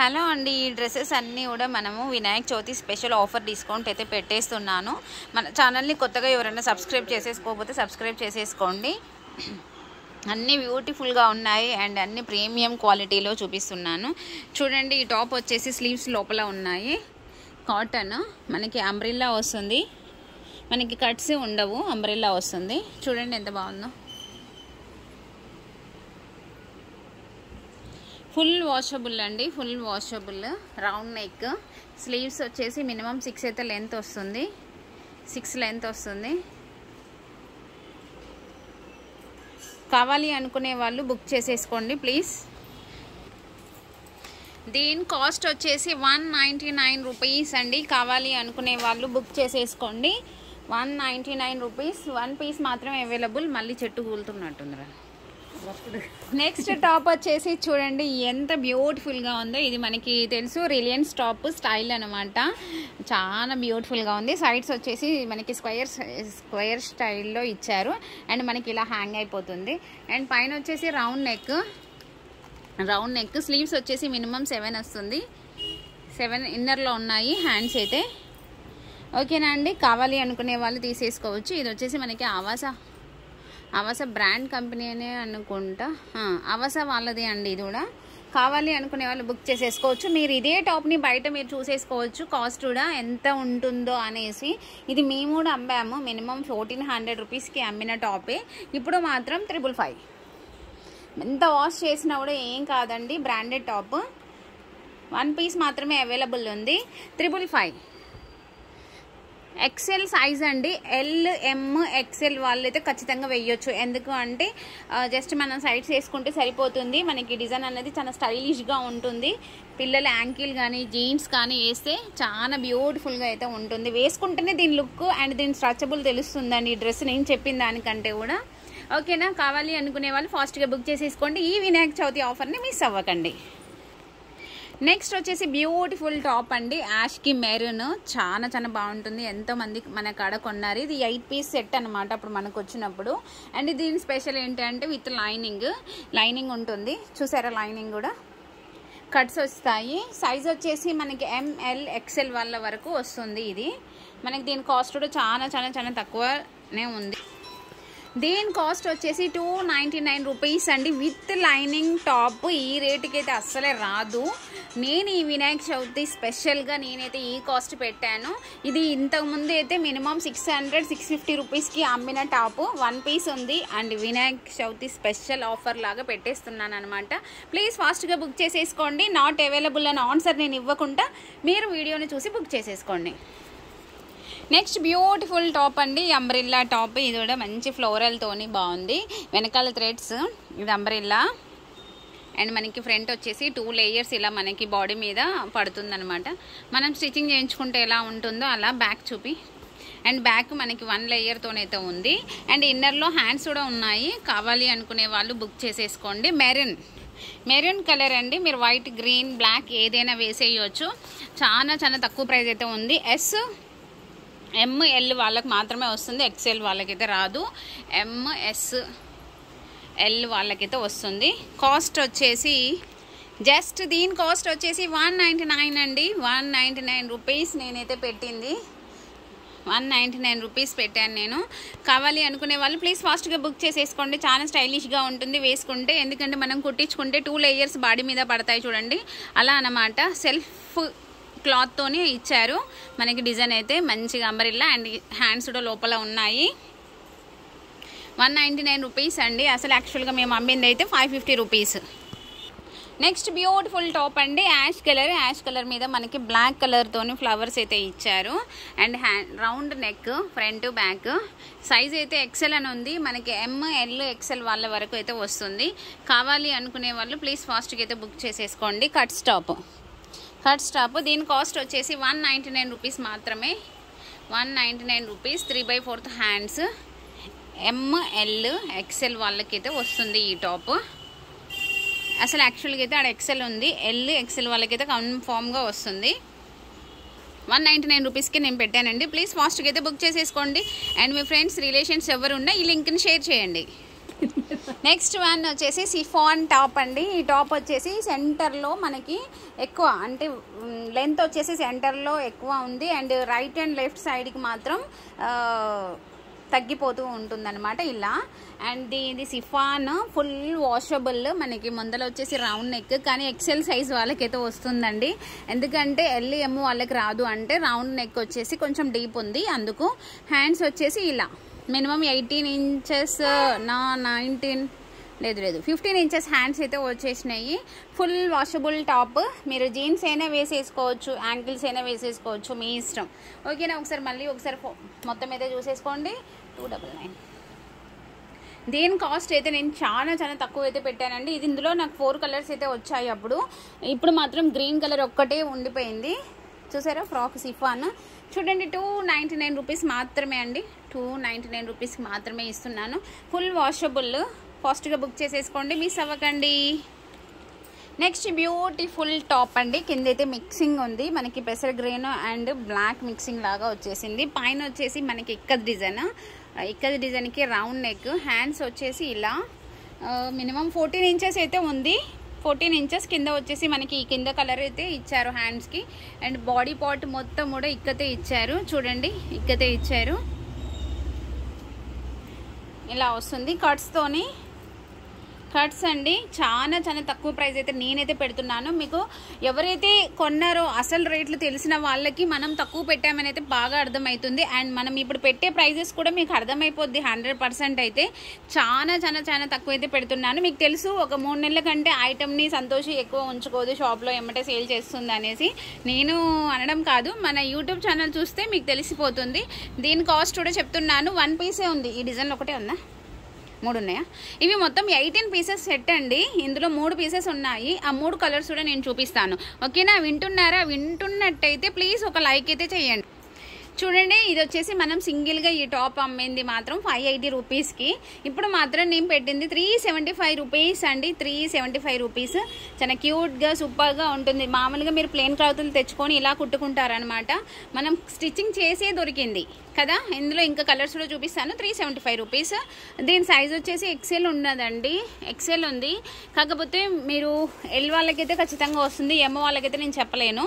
Hello అండి, ఈ dresses అన్నీ కూడా మనము Vinayaka Chavithi special offer discount అయితే పెట్టేస్తున్నాను. మన ఛానల్ని కొత్తగా ఎవరైనా సబ్స్క్రైబ్ చేసేసుకోకపోతే సబ్స్క్రైబ్ చేసేసుకోండి. అన్నీ బ్యూటిఫుల్గా ఉన్నాయి అండ్ అన్ని ప్రీమియం క్వాలిటీలో చూపిస్తున్నాను. చూడండి, ఈ టాప్ వచ్చేసి స్లీవ్స్ లోపల ఉన్నాయి. కాటన్, మనకి అంబ్రెల్లా వస్తుంది, మనకి కట్స్ ఉండవు, అంబ్రెల్లా వస్తుంది. చూడండి ఎంత బాగుందో. ఫుల్ వాషబుల్ అండి, full washable. Round neck, sleeves వచ్చేసి మినిమం 6 అయితే లెంత్ వస్తుంది, 6 లెంత్ వస్తుంది. కావాలి అనుకునే వాళ్ళు బుక్ చేసేసుకోండి ప్లీజ్. దీని కాస్ట్ వచ్చేసి 199 రూపీస్ అండి. కావాలి అనుకునే వాళ్ళు బుక్ చేసేసుకోండి. 199 రూపీస్. 1 పీస్ మాత్రమే అవైలబుల్. మళ్ళీ చెట్టు కూలుతున్నట్టుందిరా. నెక్స్ట్ టాప్ వచ్చేసి చూడండి ఎంత బ్యూటిఫుల్గా ఉందో. ఇది మనకి తెలుసు, రిలయన్స్ టాప్ స్టైల్ అనమాట. చాలా బ్యూటిఫుల్గా ఉంది. సైడ్స్ వచ్చేసి మనకి స్క్వేర్ స్టైల్లో ఇచ్చారు అండ్ మనకి ఇలా హ్యాంగ్ అయిపోతుంది. అండ్ పైన వచ్చేసి రౌండ్ నెక్, స్లీవ్స్ వచ్చేసి మినిమం 7 వస్తుంది. 7 ఇన్నర్లో ఉన్నాయి హ్యాండ్స్ అయితే. ఓకేనా అండి, కావాలి అనుకునే వాళ్ళు తీసేసుకోవచ్చు. ఇది వచ్చేసి మనకి ఆవాస బ్రాండ్ కంపెనీ అనే అనుకుంటా, ఆవాస వాళ్ళది అండి. ఇది కూడా కావాలి అనుకునే వాళ్ళు బుక్ చేసేసుకోవచ్చు. మీరు ఇదే టాప్ని బయట మీరు చూసేసుకోవచ్చు కాస్ట్ కూడా ఎంత ఉంటుందో అనేసి. ఇది మేము కూడా అమ్మాము, మినిమం 1400 రూపీస్కి అమ్మిన టాపే. ఇప్పుడు మాత్రం 555. ఎంత వాష్ చేసినా కూడా ఏం కాదండి, బ్రాండెడ్ టాప్. 1 పీస్ మాత్రమే అవైలబుల్ ఉంది. 555. ఎక్సెల్ సైజ్ అండి. LM XL వాళ్ళైతే ఖచ్చితంగా వేయొచ్చు. ఎందుకు అంటే జస్ట్ మనం సైడ్స్ వేసుకుంటే సరిపోతుంది. మనకి డిజైన్ అనేది చాలా స్టైలిష్గా ఉంటుంది. పిల్లల యాంకిల్ కానీ జీన్స్ కానీ వేస్తే చాలా బ్యూటిఫుల్గా అయితే ఉంటుంది. వేసుకుంటేనే దీని లుక్ అండ్ దీని స్ట్రచబుల్ తెలుస్తుందండి ఈ డ్రెస్, నేను చెప్పిన దానికంటే కూడా. ఓకేనా, కావాలి అనుకునే వాళ్ళు ఫాస్ట్గా బుక్ చేసేసుకోండి. ఈ వినాయక చవితి ఆఫర్ని మిస్ అవ్వకండి. నెక్స్ట్ వచ్చేసి బ్యూటిఫుల్ టాప్ అండి, యాష్కి మెరూన్. చాలా బాగుంటుంది. ఎంతోమంది మన కాడ కొన్నారు. ఇది 8 పీస్ సెట్ అనమాట అప్పుడు మనకు వచ్చినప్పుడు. అండ్ దీని స్పెషల్ ఏంటంటే విత్ లైనింగ్ ఉంటుంది. చూసారా, లైనింగ్ కూడా. కట్స్ వస్తాయి. సైజ్ వచ్చేసి మనకి ML XL వాళ్ళ వరకు వస్తుంది. ఇది మనకి దీని కాస్ట్ కూడా చాలా తక్కువనే ఉంది. దీని కాస్ట్ వచ్చేసి 299 రూపీస్ అండి, విత్ లైనింగ్ టాప్. ఈ రేటుకి అయితే అస్సలే రాదు. నేను ఈ వినాయక చవితి స్పెషల్గా నేనైతే ఈ కాస్ట్ పెట్టాను. ఇది ఇంతకుముందు అయితే మినిమం 600-650 రూపీస్కి అమ్మిన టాప్. 1 పీస్ ఉంది and Vinayaka Chavithi special offer లాగా పెట్టేస్తున్నాను అనమాట. ప్లీజ్ ఫాస్ట్గా బుక్ చేసేసుకోండి. నాట్ అవైలబుల్ అని ఆన్సర్ నేను ఇవ్వకుండా మీరు వీడియోని చూసి బుక్ చేసేసుకోండి. నెక్స్ట్ బ్యూటిఫుల్ టాప్ అండి, అంబ్రెల్లా టాప్. ఇది కూడా మంచి ఫ్లోరల్తోని బాగుంది. వెనకాల థ్రెడ్స్, ఇది అంబ్రెల్లా. అండ్ మనకి ఫ్రంట్ వచ్చేసి 2 లేయర్స్ ఇలా మనకి బాడీ మీద పడుతుందనమాట. మనం స్టిచ్చింగ్ చేయించుకుంటే ఎలా ఉంటుందో అలా బ్యాక్ చూపి. అండ్ బ్యాక్ మనకి 1 లేయర్తోనైతే ఉంది. అండ్ ఇన్నర్లో హ్యాండ్స్ కూడా ఉన్నాయి. కావాలి అనుకునే వాళ్ళు బుక్ చేసేసుకోండి. మెరూన్ కలర్ అండి. మీరు వైట్, గ్రీన్, బ్లాక్ ఏదైనా వేసేయచ్చు. చాలా తక్కువ ప్రైస్ అయితే ఉంది. ML వాళ్ళకి మాత్రమే వస్తుంది, XL వాళ్ళకైతే రాదు. MSL వాళ్ళకైతే వస్తుంది. కాస్ట్ వచ్చేసి జస్ట్ దీని కాస్ట్ వచ్చేసి 199 అండి. 199 రూపీస్ నేనైతే పెట్టింది. 199 రూపీస్ పెట్టాను నేను. కావాలి అనుకునే వాళ్ళు ప్లీజ్ ఫాస్ట్గా బుక్ చేసేసుకోండి. చాలా స్టైలిష్గా ఉంటుంది వేసుకుంటే. ఎందుకంటే మనం కుట్టించుకుంటే 2 లేయర్స్ బాడీ మీద పడతాయి చూడండి, అలా అన్నమాట. సెల్ఫ్ క్లాత్తోనే ఇచ్చారు మనకి. డిజైన్ అయితే మంచిగా అంబ్రెల్లా అండ్ హ్యాండ్స్ కూడా లోపల ఉన్నాయి. 199 రూపీస్ అండి. అసలు యాక్చువల్గా మేము అమ్మింది అయితే 550 రూపీస్. నెక్స్ట్ బ్యూటిఫుల్ టాప్ అండి, యాష్ కలర్ మీద మనకి బ్లాక్ కలర్తోని ఫ్లవర్స్ అయితే ఇచ్చారు. And round neck, front back. Size అయితే XL అని ఉంది. మనకి ML XL వాళ్ళ వరకు అయితే వస్తుంది. కావాలి అనుకునే వాళ్ళు ప్లీజ్ ఫాస్ట్గా అయితే బుక్ చేసేసుకోండి. Cuts top. దీని కాస్ట్ వచ్చేసి 199 రూపీస్ మాత్రమే. 199 రూపీస్. 3/4 హ్యాండ్స్. ML XL వాళ్ళకైతే వస్తుంది ఈ టాప్. అసలు యాక్చువల్గా అయితే ఆడ XL ఉంది, L XL వాళ్ళకైతే కన్ఫామ్గా వస్తుంది. 199 రూపీస్కి నేను పెట్టానండి. ప్లీజ్ ఫాస్ట్గా అయితే బుక్ చేసేసుకోండి. అండ్ మీ ఫ్రెండ్స్, రిలేషన్స్ ఎవరు ఉన్నా ఈ లింక్ని షేర్ చేయండి. నెక్స్ట్ వన్ వచ్చేసి సిఫాన్ టాప్ అండి. ఈ టాప్ వచ్చేసి సెంటర్లో మనకి ఎక్కువ అంటే లెంత్ వచ్చేసి సెంటర్లో ఎక్కువ ఉంది అండ్ రైట్ అండ్ లెఫ్ట్ సైడ్కి మాత్రం తగ్గిపోతూ ఉంటుందన్నమాట ఇలా. అండ్ ఇది సిఫాన్ ఫుల్ వాషబుల్. మనకి ముందర వచ్చేసి రౌండ్ నెక్, కానీ ఎక్సెల్ సైజ్ వాళ్ళకైతే వస్తుందండి. ఎందుకంటే ఎల్ఎం వాళ్ళకి రాదు, అంటే రౌండ్ నెక్ వచ్చేసి కొంచెం డీప్ ఉంది అందుకు. హ్యాండ్స్ వచ్చేసి ఇలా మినిమం 18 ఇంచెస్ 15 ఇంచెస్ హ్యాండ్స్ అయితే వచ్చేసినాయి. Full washable top. మీరు జీన్స్ అయినా వేసేసుకోవచ్చు, యాంకిల్స్ అయినా వేసేసుకోవచ్చు, మీ ఇష్టం. ఓకేనా, ఒకసారి మొత్తం అయితే చూసేసుకోండి. 299. దీని కాస్ట్ అయితే నేను చాలా తక్కువ అయితే పెట్టానండి. ఇది ఇందులో నాకు 4 కలర్స్ అయితే వచ్చాయి అప్పుడు. ఇప్పుడు మాత్రం గ్రీన్ కలర్ ఒక్కటే ఉండిపోయింది. చూసారా ఫ్రాక్ సిఫాన్ చూడండి. 299 రూపీస్ మాత్రమే అండి. 299 రూపీస్కి మాత్రమే ఇస్తున్నాను. Full washable. ఫాస్ట్గా బుక్ చేసేసుకోండి, మిస్ అవ్వకండి. నెక్స్ట్ బ్యూటిఫుల్ టాప్ అండి. కింద అయితే మిక్సింగ్ ఉంది, మనకి పెసర్ గ్రీన్ అండ్ బ్లాక్ మిక్సింగ్ లాగా వచ్చేసింది. పైన వచ్చేసి మనకి ఇక్కత్ డిజైన్కి రౌండ్ నెక్. హ్యాండ్స్ వచ్చేసి ఇలా మినిమం 14 ఇంచెస్ అయితే ఉంది. 14 ఇంచెస్ కింద వచ్చేసి మనకి ఈ కింద కలర్ అయితే ఇచ్చారు హ్యాండ్స్కి. అండ్ బాడీ పార్ట్ మొత్తం కూడా ఇక్కతే ఇచ్చారు. చూడండి, ఇక్కతే ఇచ్చారు. ఇలా వస్తుంది కట్స్ అండి. చాలా తక్కువ ప్రైస్ అయితే నేనైతే పెడుతున్నాను. మీకు ఎవరైతే కొన్నారో అసలు రేట్లు తెలిసిన వాళ్ళకి మనం తక్కువ పెట్టామని అయితే బాగా అర్థమవుతుంది. అండ్ మనం ఇప్పుడు పెట్టే ప్రైజెస్ కూడా మీకు అర్థమైపోద్ది 100% అయితే. చాలా తక్కువ అయితే పెడుతున్నాను. మీకు తెలుసు, ఒక 3 నెలల కంటే ఐటమ్ని సంతోషి ఎక్కువ ఉంచుకోదు షాప్లో, ఎమ్మటే సేల్ చేస్తుంది అనేసి. నేను అనడం కాదు, మన యూట్యూబ్ ఛానల్ చూస్తే మీకు తెలిసిపోతుంది. దీని కాస్ట్ కూడా చెప్తున్నాను. 1 పీసే ఉంది. ఈ డిజైన్ ఒకటే ఉందా, 3 ఉన్నాయా? ఇవి మొత్తం 18 పీసెస్ సెట్ అండి. ఇందులో 3 పీసెస్ ఉన్నాయి. ఆ 3 కలర్స్ కూడా నేను చూపిస్తాను. ఓకేనా, వింటున్నట్టయితే ప్లీజ్ ఒక లైక్ అయితే చేయండి. చూడండి, ఇది వచ్చేసి మనం సింగిల్గా ఈ టాప్ అమ్మింది మాత్రం 580 రూపీస్కి. ఇప్పుడు మాత్రం నేను పెట్టింది 375 రూపీస్ అండి. 375 రూపీస్. చాలా క్యూట్గా సూపర్గా ఉంటుంది. మామూలుగా మీరు ప్లెయిన్ క్లాత్లు తెచ్చుకొని ఇలా కుట్టుకుంటారనమాట. మనం స్టిచ్చింగ్ చేసే దొరికింది కదా. ఇందులో ఇంకా కలర్స్ కూడా చూపిస్తాను. 375 రూపీస్. దీని సైజ్ వచ్చేసి ఎక్సెల్ ఉన్నదండి. ఎక్సెల్ ఉంది, కాకపోతే మీరు ఎల్ వాళ్ళకైతే ఖచ్చితంగా వస్తుంది, ఎమ్ వాళ్ళకైతే నేను చెప్పలేను.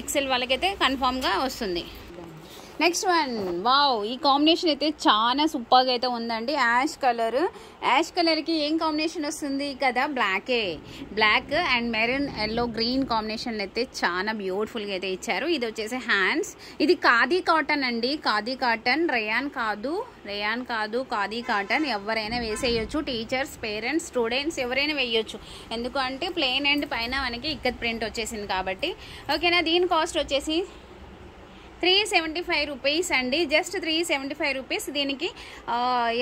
ఎక్సెల్ వాళ్ళకైతే కన్ఫామ్గా వస్తుంది. నెక్స్ట్ వన్, వావ్, ఈ కాంబినేషన్ అయితే చాలా సూపర్గా అయితే ఉందండి. యాష్ కలర్కి ఏం కాంబినేషన్ వస్తుంది కదా, black and maroon yellow green combination అయితే చాలా బ్యూటిఫుల్గా అయితే ఇచ్చారు. ఇది వచ్చేసి హ్యాండ్స్. ఇది ఖాదీ కాటన్ అండి. ఖాదీ కాటన్, రేయాన్ కాదు, ఖాదీ కాటన్. ఎవరైనా వేసేయచ్చు. టీచర్స్, పేరెంట్స్, స్టూడెంట్స్ ఎవరైనా వేయొచ్చు. ఎందుకంటే ప్లెయిన్ అండ్ పైన మనకి ఇక్కత్ ప్రింట్ వచ్చేసింది కాబట్టి. ఓకేనా, దీని కాస్ట్ వచ్చేసి 375 రూపీస్ అండి. Just 375 rupees. దీనికి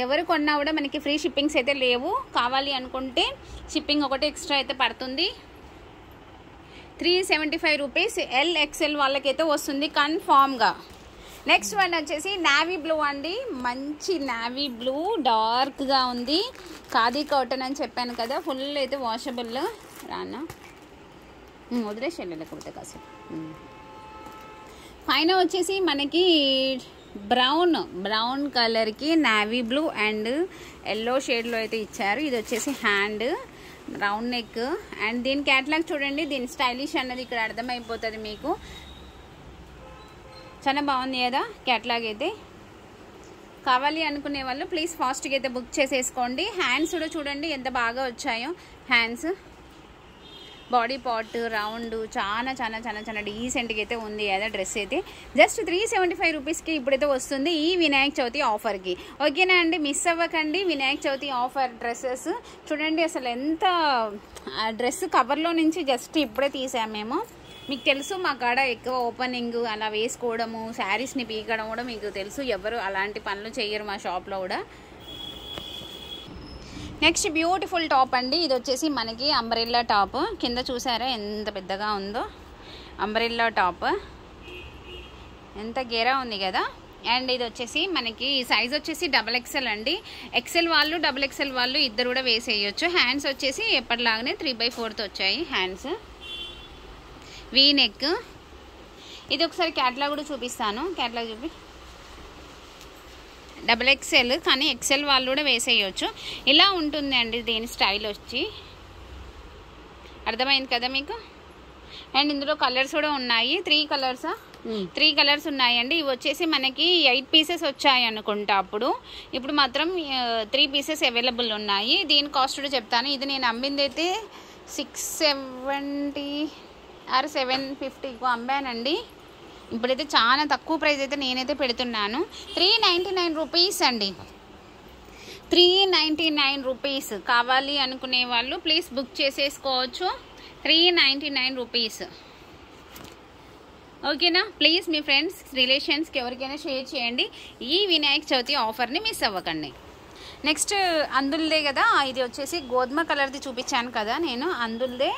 ఎవరు కొన్నా కూడా మనకి ఫ్రీ షిప్పింగ్స్ అయితే లేవు. కావాలి అనుకుంటే షిప్పింగ్ ఒకటి ఎక్స్ట్రా అయితే పడుతుంది. 375 రూపీస్. ఎక్స్ఎల్ వాళ్ళకైతే వస్తుంది కన్ఫామ్గా. నెక్స్ట్ వన్ వచ్చేసి నావీ బ్లూ అండి. మంచి నావీ బ్లూ, డార్క్గా ఉంది. ఖాదీ కాటన్ అని చెప్పాను కదా. ఫుల్ అయితే వాషబుల్. రానా వదిలేసి లేకపోతే కాసేపు. పైన వచ్చేసి మనకి బ్రౌన్ కలర్కి నావీ బ్లూ అండ్ ఎల్లో షేడ్లో అయితే ఇచ్చారు. ఇది వచ్చేసి హ్యాండ్, రౌండ్ నెక్. అండ్ దీని క్యాటలాగ్ చూడండి. దీని స్టైలిష్ అన్నది ఇక్కడ అర్థమైపోతుంది మీకు. చాలా బాగుంది కదా క్యాటలాగ్ అయితే. కావాలి అనుకునే వాళ్ళు ప్లీజ్ ఫాస్ట్గా అయితే బుక్ చేసేసుకోండి. హ్యాండ్స్ కూడా చూడండి ఎంత బాగా వచ్చాయో. హ్యాండ్స్, బాడీ పార్ట్ రౌండ్ చాలా డీసెంట్గా అయితే ఉంది కదా డ్రెస్ అయితే. జస్ట్ 375 రూపీస్కి ఇప్పుడైతే వస్తుంది ఈ వినాయక చవితి ఆఫర్కి. ఓకేనా అండి, మిస్ అవ్వకండి. వినాయక చవితి ఆఫర్ డ్రెస్సెస్ చూడండి. అసలు ఎంత డ్రెస్ కవర్లో నుంచి జస్ట్ ఇప్పుడే తీసాము మేము. మీకు తెలుసు, మా కాడ ఎక్కువ ఓపెనింగ్ అలా వేసుకోవడము, శారీస్ని పీకడం కూడా మీకు తెలుసు. ఎవరు అలాంటి పనులు చేయరు మా షాప్లో కూడా. నెక్స్ట్ బ్యూటిఫుల్ టాప్ అండి. ఇది వచ్చేసి మనకి అంబ్రెల్లా టాప్. కింద చూసారా ఎంత పెద్దగా ఉందో అంబ్రెల్లా టాప్. ఎంత గేరా ఉంది కదా. అండ్ ఇది వచ్చేసి మనకి సైజ్ వచ్చేసి XXL అండి. ఎక్సెల్ వాళ్ళు XXL వాళ్ళు ఇద్దరు కూడా వేసేయచ్చు. హ్యాండ్స్ వచ్చేసి ఎప్పటిలాగానే 3/4 వచ్చాయి హ్యాండ్స్. V neck. ఇది ఒకసారి క్యాటలాగ్ కూడా చూపిస్తాను. క్యాటలాగ్ XXL, కానీ XL వాళ్ళు కూడా వేసేయచ్చు. ఇలా ఉంటుంది అండి దీని స్టైల్ వచ్చి. అర్థమైంది కదా మీకు? అండ్ ఇందులో కలర్స్ కూడా ఉన్నాయి. 3 కలర్స్ ఉన్నాయండి. ఇవి వచ్చేసి మనకి 8 పీసెస్ వచ్చాయి అనుకుంటా అప్పుడు. ఇప్పుడు మాత్రం 3 పీసెస్ అవైలబుల్ ఉన్నాయి. దీని కాస్ట్ కూడా చెప్తాను. ఇది నేను అమ్మింది అయితే 670 ఆర్ 750కు అమ్మానండి. ఇప్పుడైతే చాలా తక్కువ ప్రైస్ అయితే నేనైతే పెడుతున్నాను. 399 రూపీస్ అండి. 399 రూపీస్. కావాలి అనుకునే వాళ్ళు ప్లీజ్ బుక్ చేసేసుకోవచ్చు. 399 రూపీస్. ఓకేనా? ప్లీజ్ మీ ఫ్రెండ్స్, రిలేషన్స్కి ఎవరికైనా షేర్ చేయండి. ఈ వినాయక చవితి ఆఫర్ని మిస్ అవ్వకండి. నెక్స్ట్ అందులదే కదా, ఇది వచ్చేసి గోధుమ కలర్ది చూపించాను కదా నేను. అందులదే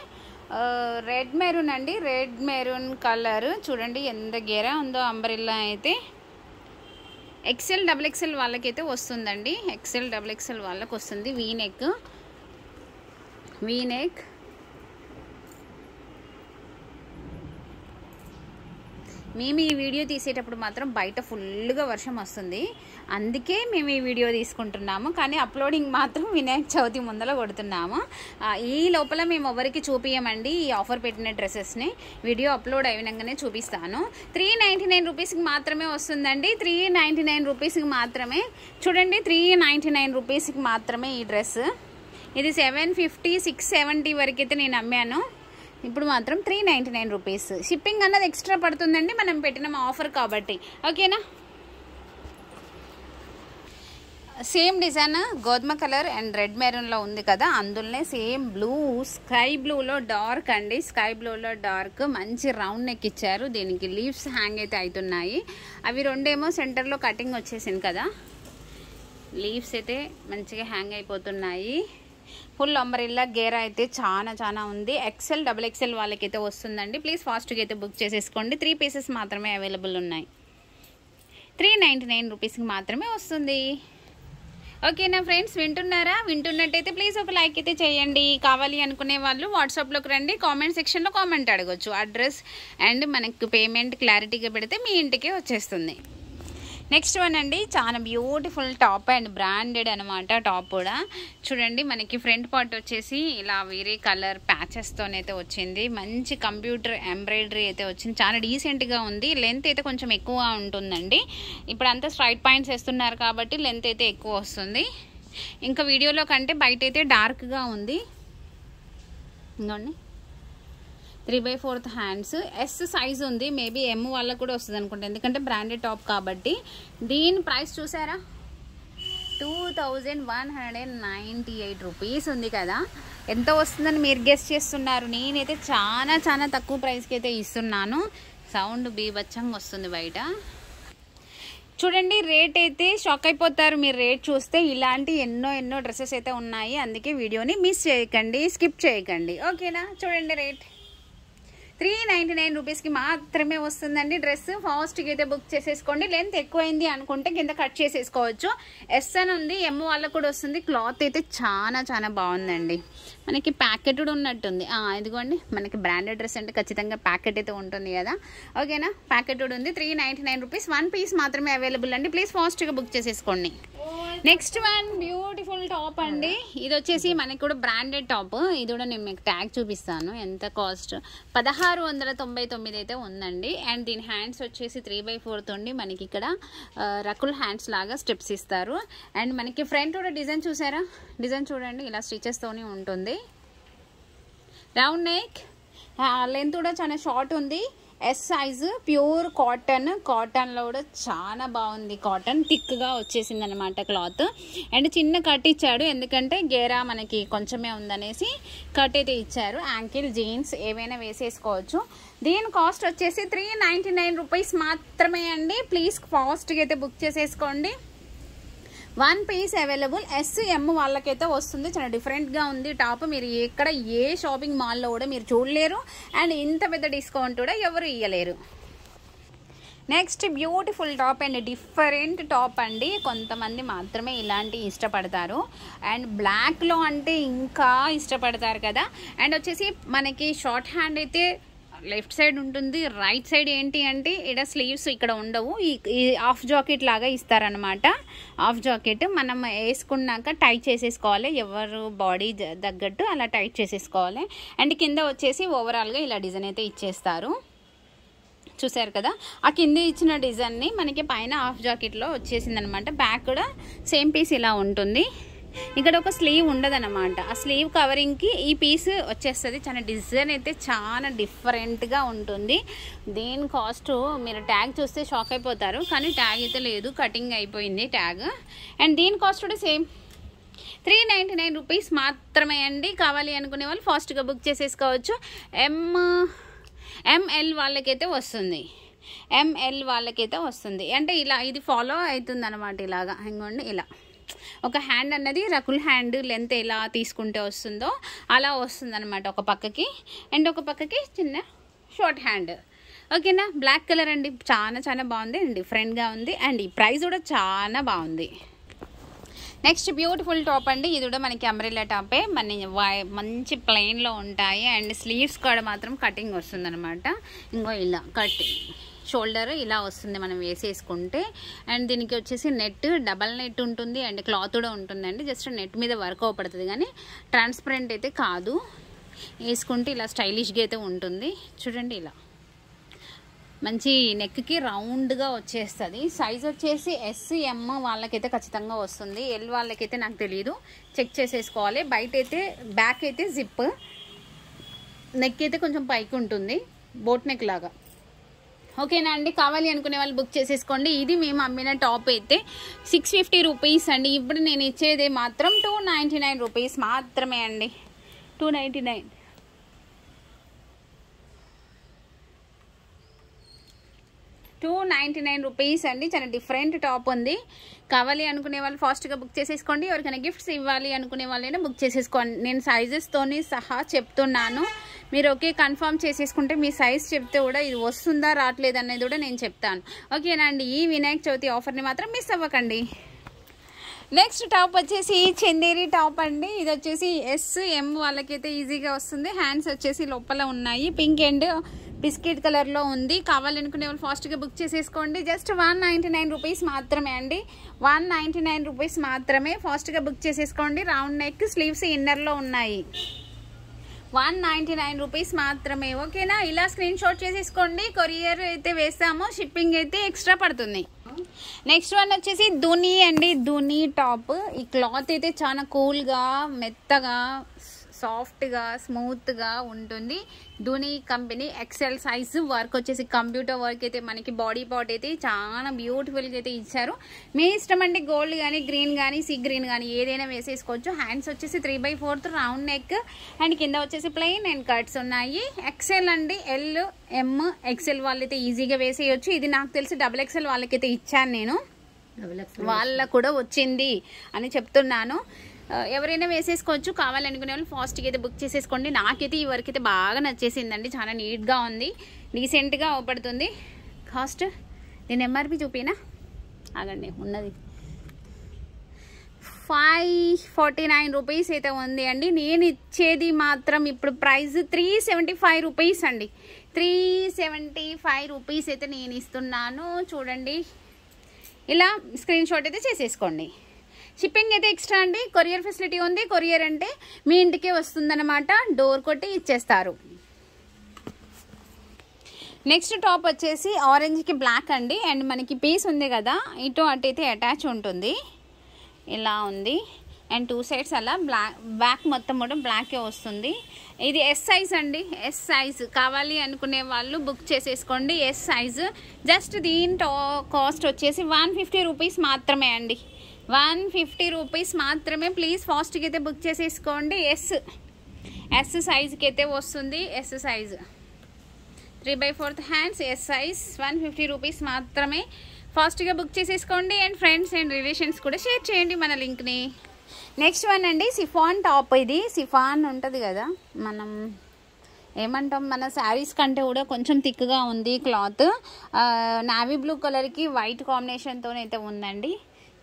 రెడ్ మెరూన్ అండి. రెడ్ మెరూన్ కలర్ చూడండి ఎంత గెరా ఉందో. అంబ్రెల్లా అయితే XL XXL వాళ్ళకైతే వస్తుందండి. XL XXL వాళ్ళకి వస్తుంది. వీనెక్ మేము ఈ వీడియో తీసేటప్పుడు మాత్రం బయట ఫుల్గా వర్షం వస్తుంది, అందుకే మేము ఈ వీడియో తీసుకుంటున్నాము. కానీ అప్లోడింగ్ మాత్రం వినాయక చవితి ముందర కొడుతున్నాము. ఈ లోపల మేము ఎవరికి చూపించమండి ఈ ఆఫర్ పెట్టిన డ్రెస్సెస్ని. వీడియో అప్లోడ్ అయినాకనే చూపిస్తాను. 399 రూపీస్కి మాత్రమే వస్తుందండి. 399 రూపీస్కి మాత్రమే. చూడండి, 399 రూపీస్కి మాత్రమే ఈ డ్రెస్. ఇది 750 670 వరకు అయితే నేను అమ్మాను. ఇప్పుడు మాత్రం 399 రూపీస్. షిప్పింగ్ అన్నది ఎక్స్ట్రా పడుతుందండి, మనం పెట్టిన ఆఫర్ కాబట్టి. ఓకేనా? సేమ్ డిజైన్ గోధుమ కలర్ అండ్ రెడ్ మెరూన్లో ఉంది కదా, అందులోనే సేమ్ బ్లూ, స్కై బ్లూలో డార్క్ అండి. స్కై బ్లూలో డార్క్ మంచి రౌండ్ నెక్ ఇచ్చారు. దీనికి లీవ్స్ హ్యాంగ్ అయితే అవుతున్నాయి. అవి రెండేమో సెంటర్లో కటింగ్ వచ్చేసింది కదా, లీవ్స్ అయితే మంచిగా హ్యాంగ్ అయిపోతున్నాయి. ఫుల్ అంబ్రెల్లా గేరా అయితే చాలా ఉంది. XL XXL వాళ్ళకైతే వస్తుందండి. ప్లీజ్ ఫాస్ట్గా అయితే బుక్ చేసేసుకోండి. 3 పీసెస్ మాత్రమే అవైలబుల్ ఉన్నాయి. 399 రూపీస్కి మాత్రమే వస్తుంది. ఓకేనా ఫ్రెండ్స్? వింటున్నారా? వింటున్నట్టయితే ప్లీజ్ ఒక లైక్ అయితే చేయండి. కావాలి అనుకునే వాళ్ళు వాట్సాప్లోకి రండి, కామెంట్ సెక్షన్లో కామెంట్ అడగొచ్చు. అడ్రస్ అండ్ మనకు పేమెంట్ క్లారిటీగా పెడితే మీ ఇంటికే వచ్చేస్తుంది. నెక్స్ట్ వన్ అండి, చాలా బ్యూటిఫుల్ టాప్ అండ్ బ్రాండెడ్ అనమాట. టాప్ కూడా చూడండి, మనకి ఫ్రంట్ పార్ట్ వచ్చేసి ఇలా వేరే కలర్ ప్యాచెస్తోనైతే వచ్చింది. మంచి కంప్యూటర్ ఎంబ్రాయిడరీ అయితే వచ్చింది. చాలా డీసెంట్గా ఉంది. లెంత్ అయితే కొంచెం ఎక్కువ ఉంటుందండి. ఇప్పుడు అంతా స్ట్రైట్ పాయింట్స్ వేస్తున్నారు కాబట్టి లెంత్ అయితే ఎక్కువ వస్తుంది. ఇంకా వీడియోలో కంటే బయట అయితే డార్క్గా ఉంది. ఇంకోండి, 3/4 హ్యాండ్స్. S సైజ్ ఉంది. మేబీ M వాళ్ళకు కూడా వస్తుంది అనుకుంటా, ఎందుకంటే బ్రాండెడ్ టాప్ కాబట్టి. దీని ప్రైస్ చూసారా, 2198 రూపీస్ ఉంది కదా. ఎంత వస్తుందని మీరు గెస్ చేస్తున్నారు? నేనైతే చాలా తక్కువ ప్రైస్కి అయితే ఇస్తున్నాను. సౌండ్ బీభత్సంగా వస్తుంది బయట. చూడండి, రేట్ అయితే షాక్ అయిపోతారు మీరు రేట్ చూస్తే. ఇలాంటి ఎన్నో డ్రెస్సెస్ అయితే ఉన్నాయి, అందుకే వీడియోని మిస్ చేయకండి, స్కిప్ చేయకండి. ఓకేనా? చూడండి, రేట్ 399 రూపీస్కి మాత్రమే వస్తుందండి డ్రెస్. ఫాస్ట్గా అయితే బుక్ చేసేసుకోండి. లెంత్ ఎక్కువైంది అనుకుంటే కింద కట్ చేసేసుకోవచ్చు. S అని ఉంది, M వాళ్ళకు కూడా వస్తుంది. క్లాత్ అయితే చాలా బాగుందండి. మనకి ప్యాకెటెడ్ ఉన్నట్టుంది. ఇదిగోండి, మనకి బ్రాండెడ్ డ్రెస్ అంటే ఖచ్చితంగా ప్యాకెట్ అయితే ఉంటుంది కదా. ఓకేనా? ప్యాకెటెడ్ ఉంది. 399 రూపీస్. 1 పీస్ మాత్రమే అవైలబుల్ అండి. ప్లీజ్ ఫాస్ట్గా బుక్ చేసేసుకోండి. నెక్స్ట్ వన్ బ్యూటిఫుల్ టాప్ అండి. ఇది వచ్చేసి మనకి కూడా బ్రాండెడ్ టాప్. ఇది కూడా నేను మీకు ట్యాగ్ చూపిస్తాను. ఎంత కాస్ట్, 1699 అయితే ఉందండి. అండ్ దీని హ్యాండ్స్ వచ్చేసి 3/4 ఉండి మనకి ఇక్కడ రకుల్ హ్యాండ్స్ లాగా స్టెప్స్ ఇస్తారు. అండ్ మనకి ఫ్రంట్ కూడా డిజైన్ చూసారా? డిజైన్ చూడండి, ఇలా స్టిచెస్తోనే ఉంటుంది. రౌండ్ నెక్, లెంత్ కూడా చాలా షార్ట్ ఉంది. S సైజు, ప్యూర్ కాటన్లో కూడా చాలా బాగుంది. కాటన్ థిక్గా వచ్చేసింది అనమాట క్లాత్. అండ్ చిన్న కట్ ఇచ్చాడు, ఎందుకంటే గేరా మనకి కొంచెమే ఉందనేసి కట్ అయితే ఇచ్చారు. యాంకిల్ జీన్స్ ఏవైనా వేసేసుకోవచ్చు. దీని కాస్ట్ వచ్చేసి 399 రూపీస్ మాత్రమే అండి. ప్లీజ్ ఫాస్ట్గా అయితే బుక్ చేసేసుకోండి. 1 పీస్ అవైలబుల్. S M వాళ్ళకైతే వస్తుంది. చాలా డిఫరెంట్గా ఉంది టాప్. మీరు ఎక్కడ ఏ షాపింగ్ మాల్లో కూడా మీరు చూడలేరు. అండ్ ఇంత పెద్ద డిస్కౌంట్ కూడా ఎవరు ఇవ్వలేరు. Next beautiful top and different top అండి. కొంతమంది మాత్రమే ఇలాంటి ఇష్టపడతారు. అండ్ బ్లాక్లో అంటే ఇంకా ఇష్టపడతారు కదా. అండ్ వచ్చేసి మనకి షార్ట్ హ్యాండ్ అయితే లెఫ్ట్ సైడ్ ఉంటుంది. రైట్ సైడ్ ఏంటి అంటే ఇక్కడ స్లీవ్స్ ఇక్కడ ఉండవు, ఈ హాఫ్ జాకెట్ లాగా ఇస్తారనమాట. హాఫ్ జాకెట్ మనం వేసుకున్నాక టైట్ చేసేసుకోవాలి, ఎవరు బాడీ తగ్గట్టు అలా టైట్ చేసేసుకోవాలి. అండ్ కింద వచ్చేసి ఓవరాల్గా ఇలా డిజైన్ అయితే ఇచ్చేస్తారు. చూసారు కదా, ఆ కింద ఇచ్చిన డిజైన్ని మనకి పైన హాఫ్ జాకెట్లో వచ్చేసింది అనమాట. బ్యాక్ కూడా సేమ్ పీస్ ఇలా ఉంటుంది. ఇక్కడ ఒక స్లీవ్ ఉండదన్నమాట, ఆ స్లీవ్ కవరింగ్కి ఈ పీస్ వచ్చేస్తుంది. చాలా డిజైన్ అయితే చాలా డిఫరెంట్గా ఉంటుంది. దీని కాస్ట్ మీరు ట్యాగ్ చూస్తే షాక్ అయిపోతారు, కానీ ట్యాగ్ అయితే లేదు, కటింగ్ అయిపోయింది ట్యాగ్. అండ్ దీని కాస్ట్ కూడా సేమ్ 399 రూపీస్ మాత్రమే అండి. కావాలి అనుకునే వాళ్ళు ఫాస్ట్గా బుక్ చేసేసుకోవచ్చు. ఎంఎల్ వాళ్ళకైతే వస్తుంది, ఎంఎల్ వాళ్ళకైతే వస్తుంది. అంటే ఇలా ఇది ఫాలో అవుతుంది అనమాట. ఇలాగా ఇంకోండి, ఇలా ఒక హ్యాండ్ అన్నది రకుల్ హ్యాండ్ లెంత్ ఎలా తీసుకుంటే వస్తుందో అలా వస్తుంది అనమాట ఒక పక్కకి. అండ్ ఒక పక్కకి చిన్న షార్ట్ హ్యాండ్. ఓకేనా, బ్లాక్ కలర్ అండి, చాలా చాలా బాగుంది, డిఫరెంట్గా ఉంది. అండ్ ఈ ప్రైస్ కూడా చాలా బాగుంది. నెక్స్ట్ బ్యూటిఫుల్ టాప్ అండి, ఇది కూడా మనకి అంబ్రెల్లా టాపే, మంచి ప్లెయిన్లో ఉంటాయి. అండ్ స్లీవ్స్ కూడా మాత్రం కటింగ్ వస్తుంది అనమాట. ఇంకో ఇలా కటింగ్ షోల్డర్ ఇలా వస్తుంది మనం వేసేసుకుంటే. అండ్ దీనికి వచ్చేసి నెట్, డబల్ నెట్ ఉంటుంది. అండ్ క్లాత్ కూడా ఉంటుందండి, జస్ట్ నెట్ మీద వర్క్ అవపడుతుంది కానీ ట్రాన్స్పరెంట్ అయితే కాదు. వేసుకుంటే ఇలా స్టైలిష్గా అయితే ఉంటుంది. చూడండి, ఇలా మంచి నెక్కి రౌండ్గా వచ్చేస్తుంది. సైజ్ వచ్చేసి SM వాళ్ళకైతే ఖచ్చితంగా వస్తుంది, L వాళ్ళకైతే నాకు తెలియదు, చెక్ చేసేసుకోవాలి. బయట అయితే బ్యాక్ అయితే జిప్, నెక్ అయితే కొంచెం పైకి ఉంటుంది, బోట్ నెక్ లాగా. ఓకేనా అండి, కావాలి అనుకునే వాళ్ళు బుక్ చేసేసుకోండి. ఇది మేము అమ్మిన టాప్ అయితే 650 రూపీస్ అండి. ఇప్పుడు నేను ఇచ్చేది మాత్రం 299 రూపీస్ మాత్రమే అండి. 299 రూపీస్ అండి. చాలా డిఫరెంట్ టాప్ ఉంది. కావాలి అనుకునే వాళ్ళు ఫాస్ట్గా బుక్ చేసేసుకోండి. ఎవరికైనా గిఫ్ట్స్ ఇవ్వాలి అనుకునే వాళ్ళైనా బుక్ చేసేసుకోండి. నేను సైజెస్తోని సహా చెప్తున్నాను, మీరు ఓకే కన్ఫర్మ్ చేసేసుకుంటే మీ సైజ్ చెప్తే కూడా ఇది వస్తుందా రావట్లేదు అనేది కూడా నేను చెప్తాను. ఓకేనా అండి, ఈ వినాయక చవితి ఆఫర్ని మాత్రం మిస్ అవ్వకండి. నెక్స్ట్ టాప్ వచ్చేసి చందేరి టాప్ అండి. ఇది వచ్చేసి SM వాళ్ళకైతే ఈజీగా వస్తుంది. హ్యాండ్స్ వచ్చేసి లోపల ఉన్నాయి, పింక్ అండ్ బిస్కెట్ కలర్లో ఉంది. కావాలనుకునే వాళ్ళు ఫాస్ట్గా బుక్ చేసేసుకోండి. జస్ట్ 199 రూపీస్ మాత్రమే అండి, 199 రూపీస్ మాత్రమే. ఫాస్ట్గా బుక్ చేసేసుకోండి. రౌండ్ నెక్, స్లీవ్స్ ఇన్నర్లో ఉన్నాయి. 199 రూపీస్ మాత్రమే. ఓకేనా, ఇలా స్క్రీన్ షాట్ చేసేసుకోండి. కొరియర్ అయితే వేస్తాము, షిప్పింగ్ అయితే ఎక్స్ట్రా పడుతుంది. నెక్స్ట్ వన్ వచ్చేసి ధోని అండి, ధోని టాప్. ఈ క్లాత్ అయితే చాలా కూల్గా, మెత్తగా, సాఫ్ట్గా, స్మూత్గా ఉంటుంది. Dhoni company XL size. Work వచ్చేసి కంప్యూటర్ వర్క్ అయితే మనకి బాడీ పార్ట్ అయితే చాలా బ్యూటిఫుల్గా అయితే ఇచ్చారు. మీ ఇష్టం అండి, గోల్డ్ కానీ గ్రీన్ కానీ సీ గ్రీన్ కానీ ఏదైనా వేసేసుకోవచ్చు. హ్యాండ్స్ వచ్చేసి 3/4 రౌండ్ నెక్ అండ్ కింద వచ్చేసి ప్లెయిన్ అండ్ కట్స్ ఉన్నాయి. ఎక్సెల్ అండి, L, M, XL వాళ్ళైతే ఈజీగా వేసేయచ్చు. ఇది నాకు తెలిసి XXL వాళ్ళకైతే ఇచ్చాను నేను, వాళ్ళకు కూడా వచ్చింది అని చెప్తున్నాను. ఎవరైనా వేసేసుకోవచ్చు. కావాలనుకునే వాళ్ళు ఫాస్ట్గా అయితే బుక్ చేసేసుకోండి. నాకైతే ఈ వర్క్ అయితే బాగా నచ్చేసిందండి, చాలా నీట్గా ఉంది, డీసెంట్గా అవపడుతుంది. కాస్ట్ నేను MRP చూపినా, ఆగండి, ఉన్నది 549 రూపీస్ అయితే ఉంది అండి. నేను ఇచ్చేది మాత్రం ఇప్పుడు ప్రైస్ 375 రూపీస్ అండి. 375 రూపీస్ అయితే నేను ఇస్తున్నాను. చూడండి, ఇలా స్క్రీన్ షాట్ అయితే చేసేసుకోండి. షిప్పింగ్ అయితే ఎక్స్ట్రా అండి. కొరియర్ ఫెసిలిటీ ఉంది. కొరియర్ అంటే మీ ఇంటికే వస్తుందన్నమాట, డోర్ కొట్టి ఇచ్చేస్తారు. నెక్స్ట్ టాప్ వచ్చేసి ఆరెంజ్కి బ్లాక్ అండి. అండ్ మనకి పీస్ ఉంది కదా, ఇటు అటు అయితే అటాచ్ ఉంటుంది, ఇలా ఉంది. అండ్ 2 సైడ్స్ అలా బ్యాక్ మొత్తం కూడా బ్లాకే వస్తుంది. ఇది S సైజ్ అండి, S సైజ్. కావాలి అనుకునే వాళ్ళు బుక్ చేసేసుకోండి, S సైజ్. జస్ట్ దీని కాస్ట్ వచ్చేసి 150 రూపీస్ మాత్రమే అండి, 150 రూపీస్ మాత్రమే. ప్లీజ్ ఫాస్ట్గా అయితే బుక్ చేసేసుకోండి. S సైజ్కి అయితే వస్తుంది, S size 3/4 hands, S size, 150 rupees మాత్రమే. ఫాస్ట్గా బుక్ చేసేసుకోండి. అండ్ ఫ్రెండ్స్ అండ్ రిలేషన్స్ కూడా షేర్ చేయండి మన లింక్ని. నెక్స్ట్ వన్ అండి, సిఫాన్ టాప్. ఇది సిఫాన్ ఉంటుంది కదా, మనం ఏమంటాం, మన శారీస్ కంటే కూడా కొంచెం థిక్గా ఉంది క్లాత్. నావీ బ్లూ కలర్కి వైట్ కాంబినేషన్తో అయితే ఉందండి,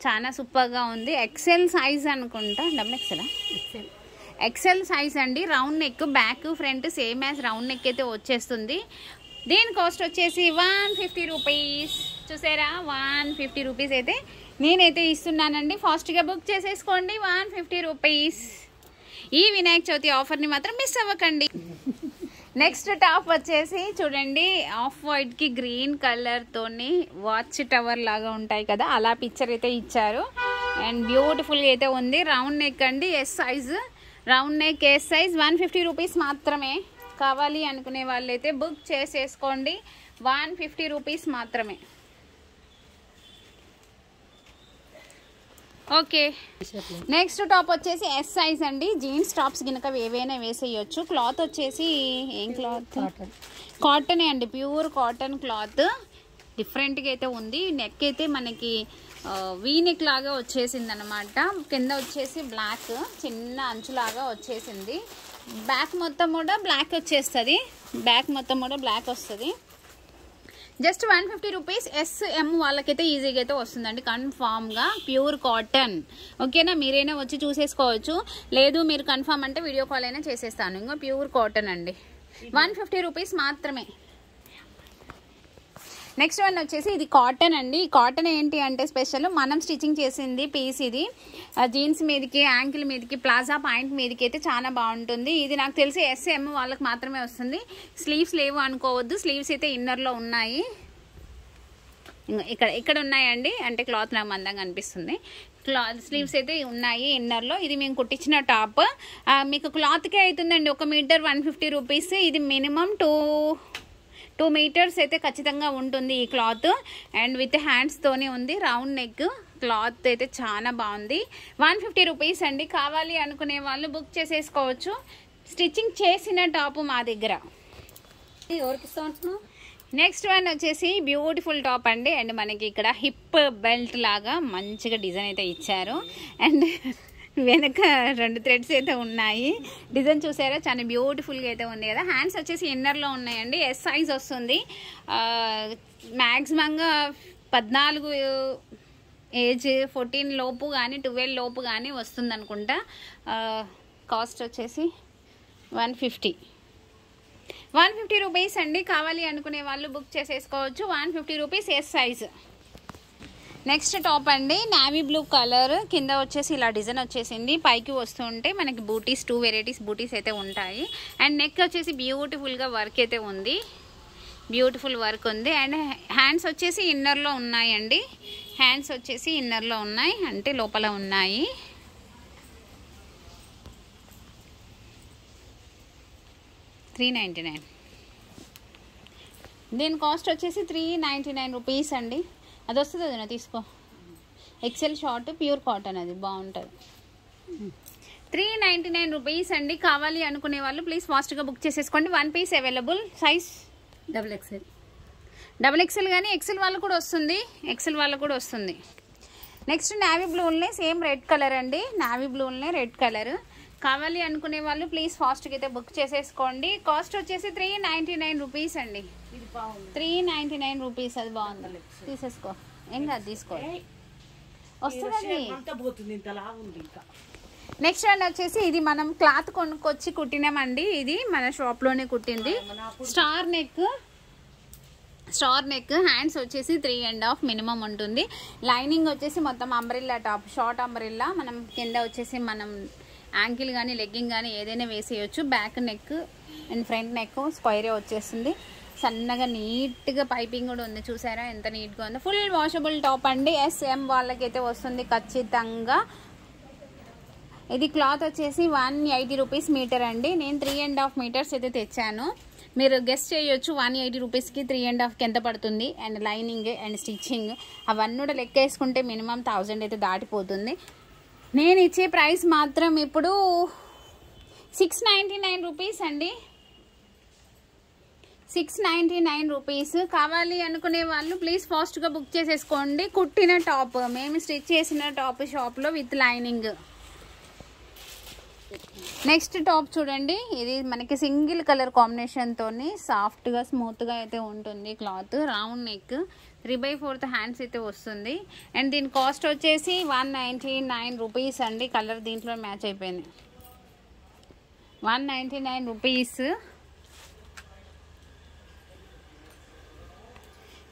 చాలా సూపర్గా ఉంది. XL సైజ్ అనుకుంటా, XL ఎక్సెల్ సైజ్ అండి, round neck, back front same as round neck అయితే వచ్చేస్తుంది. దీని కాస్ట్ వచ్చేసి 150 రూపీస్. చూసారా, 150 రూపీస్ అయితే నేనైతే ఇస్తున్నానండి. ఫాస్ట్గా బుక్ చేసేసుకోండి. 150 రూపీస్. ఈ వినాయక చవితి ఆఫర్ని మాత్రం మిస్ అవ్వకండి. నెక్స్ట్ టాప్ వచ్చేసి చూడండి, ఆఫ్ వైట్కి గ్రీన్ కలర్తోని వాచ్ టవర్ లాగా ఉంటాయి కదా, అలా పిక్చర్ అయితే ఇచ్చారు. అండ్ బ్యూటిఫుల్గా అయితే ఉంది. రౌండ్ నెక్ అండి, S size, round neck S size. 150 rupees మాత్రమే. కావాలి అనుకునే వాళ్ళైతే బుక్ చేసేసుకోండి. 150 రూపీస్ మాత్రమే. ఓకే, నెక్స్ట్ టాప్ వచ్చేసి ఎస్ సైజ్ అండి. జీన్స్ టాప్స్ కనుక ఏవైనా వేసేయచ్చు. క్లాత్ వచ్చేసి ఏం క్లాత్? కాటనే అండి, ప్యూర్ కాటన్ క్లాత్. డిఫరెంట్గా అయితే ఉంది. నెక్ అయితే మనకి వీ నెక్ లాగా వచ్చేసింది అనమాట. కింద వచ్చేసి బ్లాక్ చిన్న అంచులాగా వచ్చేసింది. బ్యాక్ మొత్తం కూడా బ్లాక్ వచ్చేస్తుంది. బ్యాక్ మొత్తం కూడా బ్లాక్ వస్తుంది. Just 150 rupees. SM వాళ్ళకైతే ఈజీగా అయితే వస్తుందండి, కన్ఫామ్గా. Pure cotton. ఓకేనా, మీరైనా వచ్చి చూసేసుకోవచ్చు. లేదు మీరు కన్ఫామ్ అంటే వీడియో కాల్ అయినా చేసేస్తాను. ఇంకా ప్యూర్ కాటన్ అండి, 150 రూపీస్ మాత్రమే. నెక్స్ట్ వన్ వచ్చేసి ఇది కాటన్ అండి. కాటన్ ఏంటి అంటే స్పెషల్, మనం స్టిచ్చింగ్ చేసింది పీస్. ఇది జీన్స్ మీదకి, యాంకిల్ మీదకి, ప్లాజా పాయింట్ మీదకి అయితే చాలా బాగుంటుంది. ఇది నాకు తెలిసి SM వాళ్ళకి మాత్రమే వస్తుంది. స్లీవ్స్ లేవు అనుకోవద్దు, స్లీవ్స్ అయితే ఇన్నర్లో ఉన్నాయి. ఇక్కడ ఉన్నాయండి, అంటే క్లాత్ నాకు మందంగా అనిపిస్తుంది. స్లీవ్స్ అయితే ఉన్నాయి ఇన్నర్లో. ఇది మేము కుట్టించిన టాప్. మీకు క్లాత్కే అవుతుందండి 1 మీటర్ 150 రూపీస్. ఇది మినిమం 2 మీటర్స్ అయితే ఖచ్చితంగా ఉంటుంది ఈ క్లాత్. అండ్ విత్ హ్యాండ్స్తోనే ఉంది. రౌండ్ నెక్ క్లాత్ అయితే చాలా బాగుంది. 150 రూపీస్ అండి. కావాలి అనుకునే వాళ్ళు బుక్ చేసేసుకోవచ్చు. స్టిచ్చింగ్ చేసిన టాప్ మా దగ్గర. నెక్స్ట్ వన్ వచ్చేసి బ్యూటిఫుల్ టాప్ అండి. అండ్ మనకి ఇక్కడ హిప్ బెల్ట్ లాగా మంచిగా డిజైన్ అయితే ఇచ్చారు. అండ్ వెనక 2 థ్రెడ్స్ అయితే ఉన్నాయి. డిజైన్ చూసారా, చాలా బ్యూటిఫుల్గా అయితే ఉంది కదా. హ్యాండ్స్ వచ్చేసి ఇన్నర్లో ఉన్నాయండి. ఎస్ సైజ్ వస్తుంది. మ్యాక్సిమంగా 14 ఏజ్, 14 లోపు కానీ 12 లోపు కానీ వస్తుంది అనుకుంటా. కాస్ట్ వచ్చేసి 150 రూపీస్ అండి. కావాలి అనుకునే వాళ్ళు బుక్ చేసేసుకోవచ్చు. 150 rupees S size. Next top అండి, నావీ బ్లూ కలర్. కింద వచ్చేసి ఇలా డిజైన్ వచ్చేసింది. పైకి వస్తుంటే మనకి బూటీస్, 2 వెరైటీస్ బూటీస్ అయితే ఉంటాయి. అండ్ నెక్ వచ్చేసి బ్యూటిఫుల్గా వర్క్ అయితే ఉంది. బ్యూటిఫుల్ వర్క్ ఉంది. అండ్ హ్యాండ్స్ వచ్చేసి ఇన్నర్లో ఉన్నాయండి. హ్యాండ్స్ వచ్చేసి ఇన్నర్లో ఉన్నాయి, అంటే లోపల ఉన్నాయి. $399. దీని కాస్ట్ వచ్చేసి 399 రూపీస్ అండి. అది వస్తుంది, అది తీసుకో. ఎక్సెల్ షార్ట్, ప్యూర్ కాటన్, అది బాగుంటుంది. 399 రూపీస్ అండి. కావాలి అనుకునే వాళ్ళు ప్లీజ్ ఫాస్ట్గా బుక్ చేసేసుకోండి. 1 పీస్ అవైలబుల్. సైజ్ XXL కానీ XL వాళ్ళకు కూడా వస్తుంది. XL వాళ్ళకు కూడా వస్తుంది. నెక్స్ట్ నావీ బ్లూనే సేమ్ రెడ్ కలర్ అండి. నావీ బ్లూనే రెడ్ కలర్. కావాలి అనుకునే వాళ్ళు ప్లీజ్ ఫాస్ట్గా అయితే బుక్ చేసేసుకోండి. కాస్ట్ వచ్చేసి 399 రూపీస్ అండి. 399 రూపీస్. అది బాగుంది, తీసేసుకో. ఏం కాదు, తీసుకో, వస్తుంది. నెక్స్ట్ వన్ వచ్చేసి ఇది మనం క్లాత్ కొనుక్కొచ్చి కుట్టినామండి. ఇది మన షాప్లోనే కుట్టింది. Star neck. హ్యాండ్స్ వచ్చేసి 3.5 మినిమం ఉంటుంది. లైనింగ్ వచ్చేసి మొత్తం అంబ్రెల్లా టాప్, షార్ట్ అంబ్రెల్లా. మనం కింద వచ్చేసి మనం యాంకిల్ కానీ లెగ్గింగ్ కానీ ఏదైనా వేసేయచ్చు. Back neck and front neck స్క్వైరే వచ్చేస్తుంది. సన్నగా నీట్గా పైపింగ్ కూడా ఉంది. చూసారా ఎంత నీట్గా ఉందో. ఫుల్ వాషబుల్ టాప్ అండి. SM వాళ్ళకైతే వస్తుంది ఖచ్చితంగా. ఇది క్లాత్ వచ్చేసి 180 రూపీస్ మీటర్ అండి. నేను 3.5 మీటర్స్ అయితే తెచ్చాను. మీరు గెస్ట్ చేయొచ్చు 180 రూపీస్కి 3.5కి ఎంత పడుతుంది. అండ్ లైనింగ్ అండ్ స్టిచ్చింగ్ అవన్నీ కూడా లెక్క వేసుకుంటే మినిమం 1000 అయితే దాటిపోతుంది. నేను ఇచ్చే ప్రైస్ మాత్రం ఇప్పుడు 699 రూపీస్ అండి. 699 రూపీస్. కావాలి అనుకునే వాళ్ళు ప్లీజ్ ఫాస్ట్గా బుక్ చేసేసుకోండి. కుట్టిన టాప్, మేము స్టిచ్ చేసిన టాప్ షాప్లో విత్ లైనింగ్. నెక్స్ట్ టాప్ చూడండి. ఇది మనకి సింగిల్ కలర్ కాంబినేషన్తో సాఫ్ట్గా స్మూత్గా అయితే ఉంటుంది క్లాత్. రౌండ్ నెక్, 3/4 హ్యాండ్స్ అయితే వస్తుంది. అండ్ దీని కాస్ట్ వచ్చేసి 199 రూపీస్ అండి. కలర్ దీంట్లో మ్యాచ్ అయిపోయింది. 199 రూపీస్.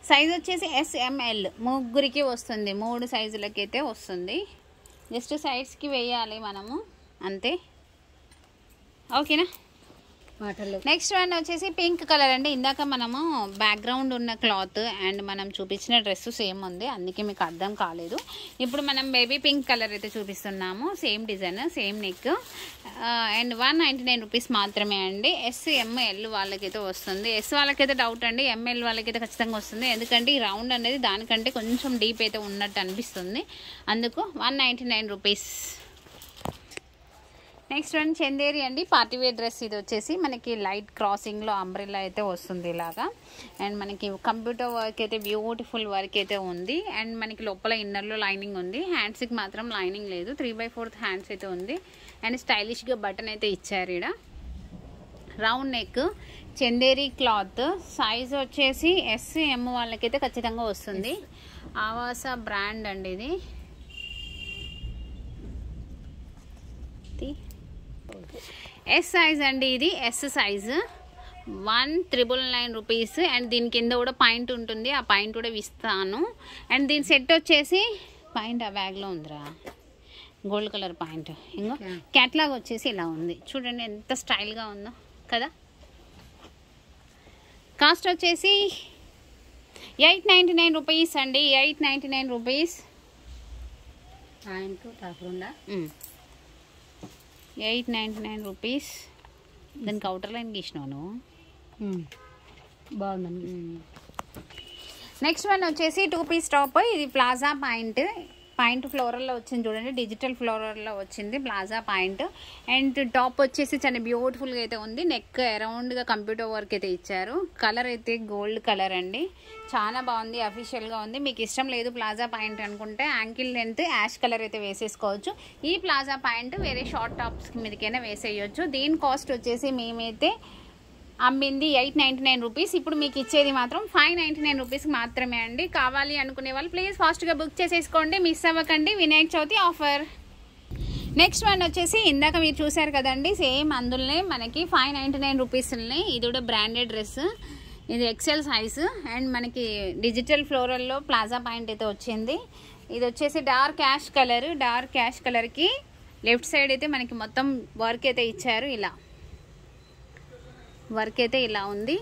సైజ్ వచ్చేసి SML ముగ్గురికి వస్తుంది, 3 సైజులకి అయితే వస్తుంది. జస్ట్ సైడ్స్కి వేయాలి మనము అంతే. ఓకేనా. నెక్స్ట్ వన్ వచ్చేసి పింక్ కలర్ అండి. ఇందాక మనము బ్యాక్గ్రౌండ్ ఉన్న క్లాత్ అండ్ మనం చూపించిన డ్రెస్ సేమ్ ఉంది, అందుకే మీకు అర్థం కాలేదు. ఇప్పుడు మనం బేబీ పింక్ కలర్ అయితే చూపిస్తున్నాము. Same design, same neck and 199 rupees మాత్రమే అండి. SML వాళ్ళకైతే వస్తుంది. S వాళ్ళకైతే డౌట్ అండి, ML వాళ్ళకైతే ఖచ్చితంగా వస్తుంది. ఎందుకంటే ఈ రౌండ్ అనేది దానికంటే కొంచెం డీప్ అయితే ఉన్నట్టు అనిపిస్తుంది, అందుకు 199 రూపీస్. నెక్స్ట్ వన్ చందేరి అండి, పార్టీవేర్ డ్రెస్. ఇది వచ్చేసి మనకి లైట్ క్రాసింగ్లో అంబ్రెల్లా అయితే వస్తుంది ఇలాగా. అండ్ మనకి కంప్యూటర్ వర్క్ అయితే బ్యూటిఫుల్ వర్క్ అయితే ఉంది. అండ్ మనకి లోపల ఇన్నర్లో లైనింగ్ ఉంది, హ్యాండ్స్కి మాత్రం లైనింగ్ లేదు. 3/4 హ్యాండ్స్ అయితే ఉంది. అండ్ స్టైలిష్గా బటన్ అయితే ఇచ్చారు ఇక్కడ. Round neck, Chanderi cloth. Size వచ్చేసి SM వాళ్ళకైతే ఖచ్చితంగా వస్తుంది. ఆవాస బ్రాండ్ అండి ఇది. S సైజ్ అండి ఇది, S సైజ్. 1,999 రూపీస్. అండ్ దీని కింద కూడా పాయింట్ ఉంటుంది, ఆ పాయింట్ కూడా ఇస్తాను. అండ్ దీని సెట్ వచ్చేసి పాయింట్ ఆ బ్యాగ్లో ఉందిరా, గోల్డ్ కలర్ పాయింట్. ఇంకో క్యాట్లాగ్ వచ్చేసి ఇలా ఉంది, చూడండి ఎంత స్టైల్గా ఉందో కదా. కాస్ట్ వచ్చేసి 899 రూపీస్ అండి, 899 రూపీస్. 899 రూపీస్. దానికి అవుటర్ లైన్ గీసినాను, బాగుందండి. నెక్స్ట్ వన్ వచ్చేసి 2 పీస్ టాప్. ఇది ప్లాజా పాయింట్ ఫ్లోరల్లో వచ్చింది చూడండి, డిజిటల్ ఫ్లోరల్లో వచ్చింది ప్లాజా పాయింట్. అండ్ టాప్ వచ్చేసి చాలా బ్యూటిఫుల్గా అయితే ఉంది. నెక్ అరౌండ్గా కంప్యూటర్ వర్క్ అయితే ఇచ్చారు. కలర్ అయితే గోల్డ్ కలర్ అండి, చాలా బాగుంది, అఫీషియల్గా ఉంది. మీకు ఇష్టం లేదు ప్లాజా పాయింట్ అనుకుంటే యాంకిల్ లెంత్ యాష్ కలర్ అయితే వేసేసుకోవచ్చు. ఈ ప్లాజా పాయింట్ వేరే షార్ట్ టాప్స్ మీదకైనా వేసేయచ్చు. దీని కాస్ట్ వచ్చేసి మేమైతే అమ్మింది 899 రూపీస్. ఇప్పుడు మీకు ఇచ్చేది మాత్రం 599 రూపీస్ మాత్రమే అండి. కావాలి అనుకునే వాళ్ళు ప్లీజ్ ఫాస్ట్గా బుక్ చేసేసుకోండి, మిస్ అవ్వకండి. Vinayaka Chavithi offer. Next one వచ్చేసి ఇందాక మీరు చూసారు కదండి, సేమ్ అందులోనే మనకి 599 రూపీస్ని. ఇది కూడా బ్రాండెడ్ డ్రెస్, ఇది XL సైజు. అండ్ మనకి డిజిటల్ ఫ్లోరల్లో ప్లాజా పాయింట్ అయితే వచ్చింది. ఇది వచ్చేసి dark ash colour. Dark ash కలర్కి లెఫ్ట్ సైడ్ అయితే మనకి మొత్తం వర్క్ అయితే ఇచ్చారు. ఇలా వర్క్ అయితే ఇలా ఉంది.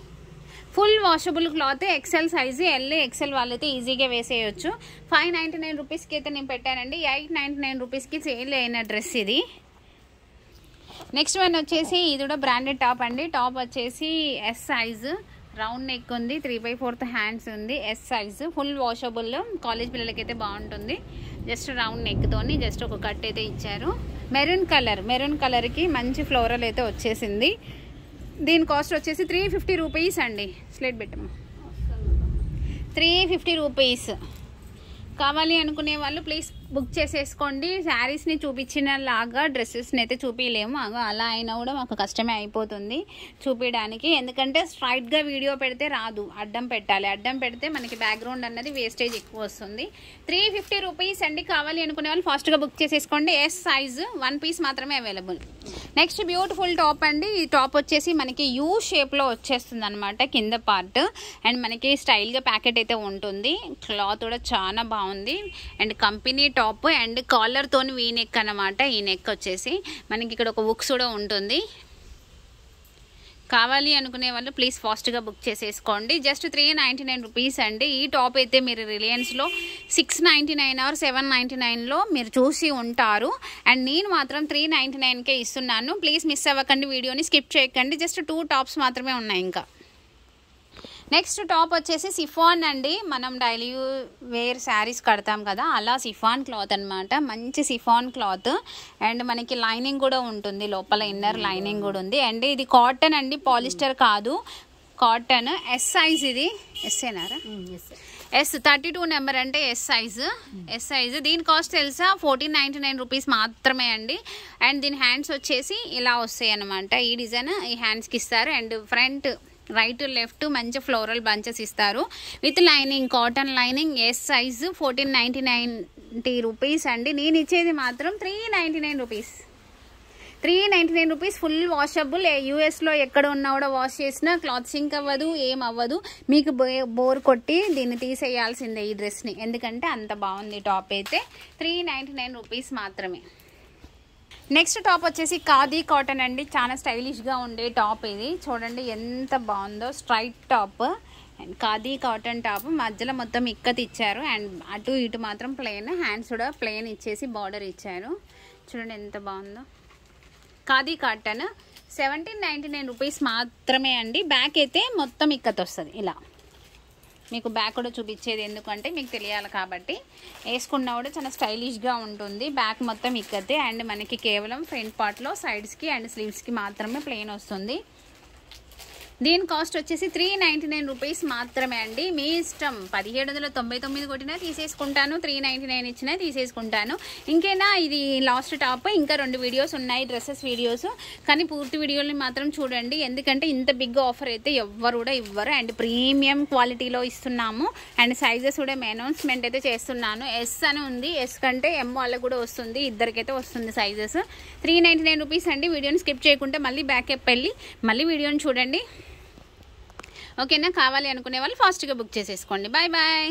Full washable cloth, XL size. XL వాళ్ళైతే ఈజీగా వేసేయచ్చు. 599 రూపీస్కి అయితే నేను పెట్టానండి. 899 రూపీస్కి సేల్ అయిన డ్రెస్ ఇది. నెక్స్ట్ వన్ వచ్చేసి ఇది కూడా బ్రాండెడ్ టాప్ అండి. టాప్ వచ్చేసి S సైజు, రౌండ్ నెక్ ఉంది, 3/4 హ్యాండ్స్ ఉంది. S size, full washable. College పిల్లలకి అయితే బాగుంటుంది. జస్ట్ రౌండ్ నెక్తోని జస్ట్ ఒక కట్ అయితే ఇచ్చారు. మెరూన్ కలర్కి మంచి ఫ్లోరల్ అయితే వచ్చేసింది. దీని కాస్ట్ వచ్చేసి 350 రూపీస్ అండి. స్లేట్ పెట్టము, 350 రూపీస్. కావాలి అనుకునే వాళ్ళు ప్లీజ్ బుక్ చేసేసుకోండి. శారీస్ని చూపించిన లాగా డ్రెస్సెస్ని అయితే చూపించలేము, అలా అయినా కూడా మాకు కష్టమే అయిపోతుంది చూపించడానికి. ఎందుకంటే స్ట్రైట్గా వీడియో పెడితే రాదు, అడ్డం పెట్టాలి. అడ్డం పెడితే మనకి బ్యాక్గ్రౌండ్ అన్నది వేస్టేజ్ ఎక్కువ వస్తుంది. 350 రూపీస్ అండి. కావాలి అనుకునే వాళ్ళు ఫాస్ట్గా బుక్ చేసేసుకోండి. S సైజు, 1 పీస్ మాత్రమే అవైలబుల్. నెక్స్ట్ బ్యూటిఫుల్ టాప్ అండి. ఈ టాప్ వచ్చేసి మనకి U షేప్లో వచ్చేస్తుంది అనమాట కింద పార్ట్. అండ్ మనకి స్టైల్గా ప్యాకెట్ అయితే ఉంటుంది. క్లాత్ కూడా చాలా బాగుంది. And company top and caller తోని వీ నెక్ అన్నమాట. ఈ నెక్ వచ్చేసి మనకి ఇక్కడ ఒక బుక్స్ కూడా ఉంటుంది. కావాలి అనుకునే వాళ్ళు ప్లీజ్ ఫాస్ట్గా బుక్ చేసేసుకోండి. జస్ట్ 399 రూపీస్ అండి. ఈ టాప్ అయితే మీరు రిలయన్స్లో 699 ఆర్ 799లో మీరు చూసి ఉంటారు. అండ్ నేను మాత్రం 399కే ఇస్తున్నాను. ప్లీజ్ మిస్ అవ్వకండి, వీడియోని స్కిప్ చేయకండి. జస్ట్ 2 టాప్స్ మాత్రమే ఉన్నాయి ఇంకా. నెక్స్ట్ టాప్ వచ్చేసి సిఫాన్ అండి. మనం డైలీ వేర్ శారీస్ కడతాం కదా, అలా సిఫాన్ క్లాత్ అనమాట. మంచి సిఫాన్ క్లాత్. అండ్ మనకి లైనింగ్ కూడా ఉంటుంది, లోపల ఇన్నర్ లైనింగ్ కూడా ఉంది. అండ్ ఇది కాటన్ అండి, పాలిస్టర్ కాదు, కాటన్. S సైజ్ ఇది. ఎస్ఏనారా? S 32 నెంబర్ అంటే S సైజు. దీని కాస్ట్ తెలుసా? 1499 రూపీస్ మాత్రమే అండి. అండ్ దీని హ్యాండ్స్ వచ్చేసి ఇలా వస్తాయి అనమాట. ఈ డిజైన్ ఈ హ్యాండ్స్కి ఇస్తారు. అండ్ ఫ్రంట్ రైట్ లెఫ్ట్ మంచి ఫ్లోరల్ బంచెస్ ఇస్తారు with lining, cotton lining. S size, 1499 rupees అండి. నేను ఇచ్చేది మాత్రం 399 రూపీస్. 399 రూపీస్. Full washable. యూఎస్లో ఎక్కడ ఉన్నా కూడా వాష్ చేసినా క్లాత్ సింక్ అవ్వదు, ఏం అవ్వదు. మీకు బోర్ కొట్టి దీన్ని తీసేయాల్సిందే ఈ డ్రెస్ని, ఎందుకంటే అంత బాగుంది టాప్ అయితే. 399 రూపీస్ మాత్రమే. నెక్స్ట్ టాప్ వచ్చేసి ఖాదీ కాటన్ అండి. చాలా స్టైలిష్గా ఉండే టాప్ ఇది. చూడండి ఎంత బాగుందో. Straight top and khadi cotton top. మధ్యలో మొత్తం ఇక్కత్ ఇచ్చారు అండ్ అటు ఇటు మాత్రం ప్లెయిన్. హ్యాండ్స్ కూడా ప్లెయిన్ ఇచ్చేసి బార్డర్ ఇచ్చారు. చూడండి ఎంత బాగుందో. ఖాదీ కాటన్ 1799 రూపీస్ మాత్రమే అండి. బ్యాక్ అయితే మొత్తం ఇక్కత్ వస్తుంది ఇలా. మీకు బ్యాక్ కూడా చూపించేది ఎందుకంటే మీకు తెలియాలి కాబట్టి. వేసుకున్నా కూడా చాలా స్టైలిష్గా ఉంటుంది. బ్యాక్ మొత్తం ఇక్కతే అండ్ మనకి కేవలం ఫ్రంట్ పార్ట్లో సైడ్స్కి అండ్ స్లీవ్స్కి మాత్రమే ప్లెయిన్ వస్తుంది. దీని కాస్ట్ వచ్చేసి 399 రూపీస్ మాత్రమే అండి. మీ ఇష్టం. 1799 కొట్టినా తీసేసుకుంటాను, 399 ఇచ్చినా తీసేసుకుంటాను. ఇంకేనా ఇది లాస్ట్ టాప్. ఇంకా 2 వీడియోస్ ఉన్నాయి డ్రెస్సెస్ వీడియోస్, కానీ పూర్తి వీడియోని మాత్రం చూడండి, ఎందుకంటే ఇంత బిగ్ ఆఫర్ అయితే ఎవ్వరు కూడా ఇవ్వరు. అండ్ ప్రీమియం క్వాలిటీలో ఇస్తున్నాము. అండ్ సైజెస్ కూడా అనౌన్స్మెంట్ అయితే చేస్తున్నాను. ఎస్ అని ఉంది, ఎస్ కంటే ఎం వాళ్ళకి కూడా వస్తుంది, ఇద్దరికైతే వస్తుంది సైజెస్. 399 రూపీస్ అండి. వీడియోని స్కిప్ చేయకుండా మళ్ళీ బ్యాకప్ వెళ్ళి మళ్ళీ వీడియోని చూడండి. ఓకేనా? కావాలి అనుకునే వాళ్ళు ఫాస్ట్గా బుక్ చేసేసుకోండి. Bye bye.